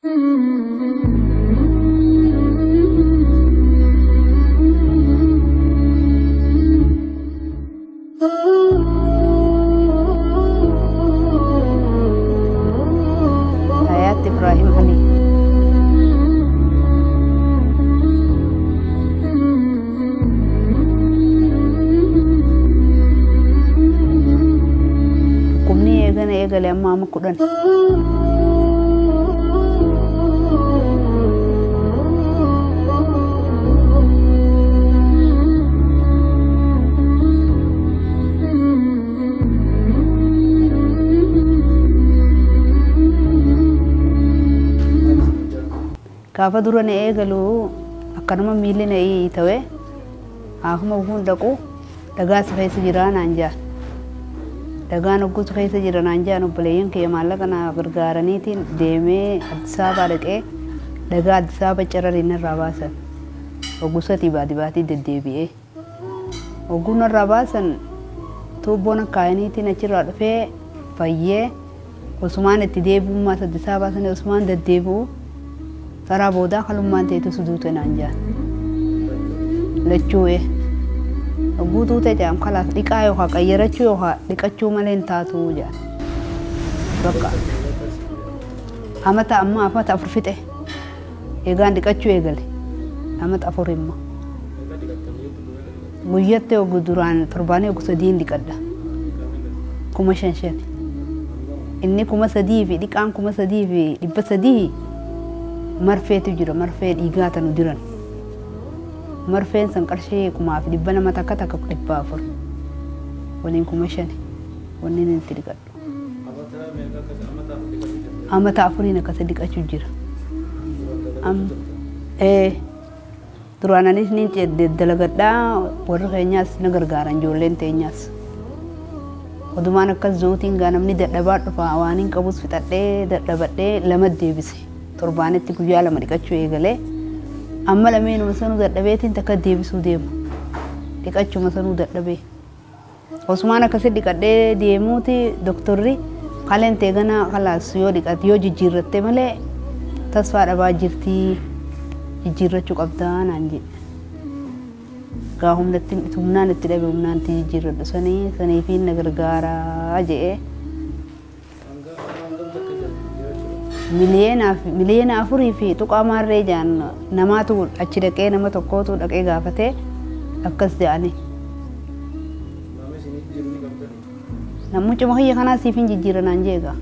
حياة إبراهيم علي. كمني إيجا أما مكودن. Kafa durane eegalu akkanuma miilli na ta'e akkuma kun dhaqu dhagaa keessa jira naan jaa dhagaan ogguutu keessa jira naan jaa obboleeyyan kiyya maallaqa na gargaaraniitiin deemee Addis Ababaa dhaqee dhagaa Addis Ababaa carrariin irraa baasan ogguusatii baadiyaatii deddeebi'ee ogguun irraa baasan tuubboon akkaayaniitiin achirraa dhufee fayyee Usmaan itti deebi'ummaa Addis Ababaa sana Usmaan deddeebi'u ترى بودا خلومان تيتو سدوتو نانجا لچوه بودو تيجام خلاص ديكايو خا كيرچو خا ديكچو مالين تاتو جا بقى امتا اما افات افرفته ايغان ديكچو ايغل امت افوريما ميته وغدوران ترباني وكسدين ديكدا كوما شنشن اني كوما سدي في ديكان كوما سدي في دبسدي marfee tu jira marfee dhiigaata nu diran marfeen san qarshee kumaaf dhibba nama takka dhibba afur waliin kuma shani waliin itti dhiqadhu amata afuriin akkasa dhiqachuu jira duraananis nin dalagadhaa warri keenyaas na gargaaran ijoolleen teenyaas odumaan akkas zootiin gaa namni dadhabaa dhufa waaniin qabus fixadhee dadhabadhee lama deebise torbaanitti guyyaa lama dhiqachuu eegalee amma lameenuma sanuu dadhabeetiin takka deebisuu deema dhiqachuma sanuu dadhabee Usmaan akkasi dhiqadhee deemuuti doktorri qaleen teegana khalaas yoo dhiqat yoo jijjiirratte malee tasfaa dhabaa jirtii jijjiirrachuu qabdaa naan jedhe gaa humnaan itti dhabe humnaan itti jijjiirradhu saniifiin na gargaaraa jedhee miliyeena afurii fi tuqaa maarree jaan namaatu achi dhaqee nama tokkootu dhaqee gaafatee akkas jedhani namni cuma kiyya kanaa siif hin jijjiiranaan jeega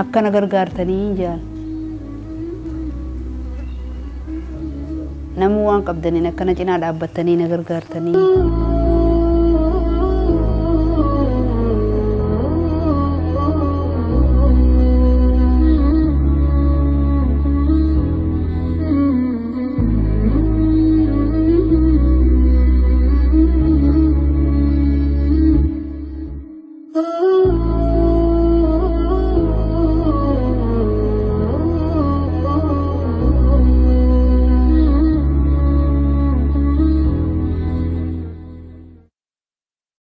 akkana gargaartanii jaan namu waan qabdaniin akkana cinaa dhaabbattanii na gargaartanii